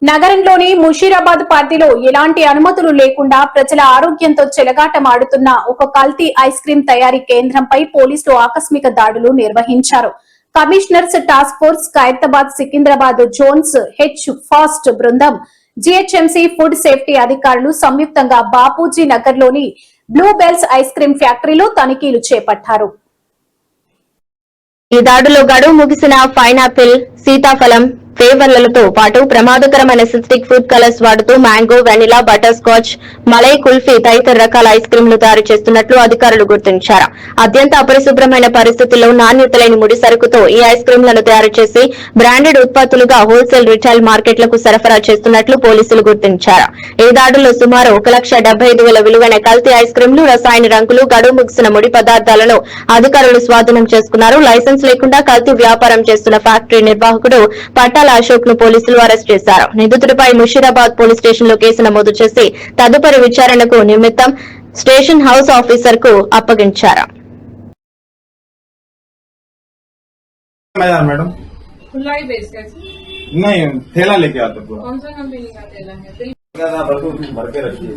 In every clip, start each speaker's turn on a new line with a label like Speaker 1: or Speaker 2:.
Speaker 1: నగరంలోని ముషీరాబాద్ పార్టీలో ఎలాంటి అనుమతులు లేకుండా ప్రజల ఆరోగ్యంతో చెలగాటమాడుతున్న ఒక కల్తీ ఐస్ క్రీం తయారీ కేంద్రంపై పోలీసులు ఆకస్మిక దాడులు నిర్వహించారు. Commissioners task force, Khairatabad, Secunderabad zones H fast బృందం, జీహెచ్ఎంసీ ఫుడ్ సేఫ్టీ అధికారులు సంయుక్తంగా బాపూజీ నగర్ లోని బ్లూ బెల్స్ ఐస్ క్రీం ఫ్యాక్టరీలో తనిఖీలు చేపట్టారు.
Speaker 2: ఈ దాడిలో గడువు ముగిసిన పైనాపిల్, సీతాఫలం ఫ్లేవర్లతో పాటు ప్రమాదకరమైన సింథటిక్ ఫుడ్ కలర్స్ వాడుతూ mango, vanilla, butter scotch, malai kulfi తదితర రకాల ఐస్ క్రీంలు తయారు చేస్తున్నట్లు అధికారులు గుర్తించారు. అత్యంత అపరిశుభ్రమైన పరిస్థితుల్లో నాణ్యత లేని ముడి సరుకుతో ఈ ఐస్ క్రీంలను తయారు చేసి బ్రాండెడ్ ఉత్పత్తులుగా హోల్సేల్, రిటైల్ మార్కెట్లకు సరఫరా చేస్తున్నట్లు పోలీసులు గుర్తించారు. ఈ దాడుల్లో సుమారు 1,75,000 విలువైన కల్తీ ఐస్ క్రీంలు, రసాయన రంగులు, గడువు ముగిసిన ముడి పదార్థాలను అధికారులు స్వాధీనం చేసుకున్నారు. లైసెన్స్ లేకుండా కల్తీ వ్యాపారం చేస్తున్న ఫ్యాక్టరీ నిర్వాహకుడు పట్టాల అశోక్ ను పోలీసులు అరెస్ట్ చేశారు. నిందితుడిపై ముషీరాబాద్ పోలీస్ స్టేషన్ లో కేసు నమోదు చేసి తదుపరి విచారణకు నిమిత్తం స్టేషన్ హౌస్ ఆఫీసర్ కు అప్పగించారు.
Speaker 3: मैडम
Speaker 4: खुला ही बेचते हैं।
Speaker 3: नहीं, थैला लेके आते पूरा।
Speaker 4: कौन सा कंपनी का तेल है?
Speaker 3: भर के रखिए।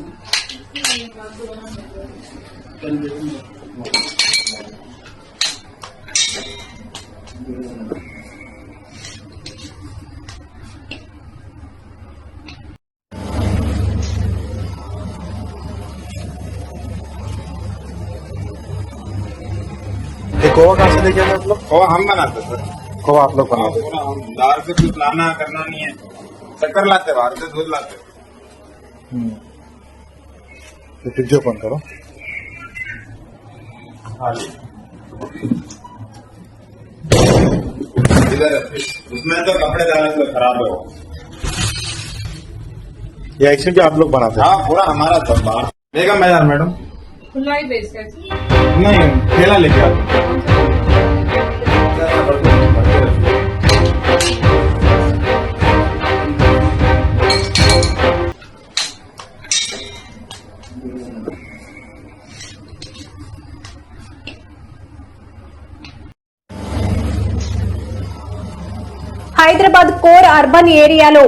Speaker 5: खोवा कहाँ से लेके आए आप लोग?
Speaker 3: खोआ हम बनाते सर।
Speaker 5: खोवा आप लोग बनाते?
Speaker 3: पूरा हम बाहर से कुछ लाना करना नहीं है, शक्कर लाते बाहर से, दूध लाते।
Speaker 5: तो फ्रिज ओपन करो।
Speaker 3: हाँ जी, इधर रखिए। उसमें तो कपड़े डालने से खराब हो।
Speaker 5: ये आइसक्रीम भी आप लोग बनाते हैं?
Speaker 3: हाँ, पूरा हमारा सब बाहर। बेगम बाजार मैडम?
Speaker 4: खुला ही बेचते हैं।
Speaker 3: नहीं, थैला लेके आते।
Speaker 1: హైదరాబాద్ కోర్ అర్బన్ ఏరియాలో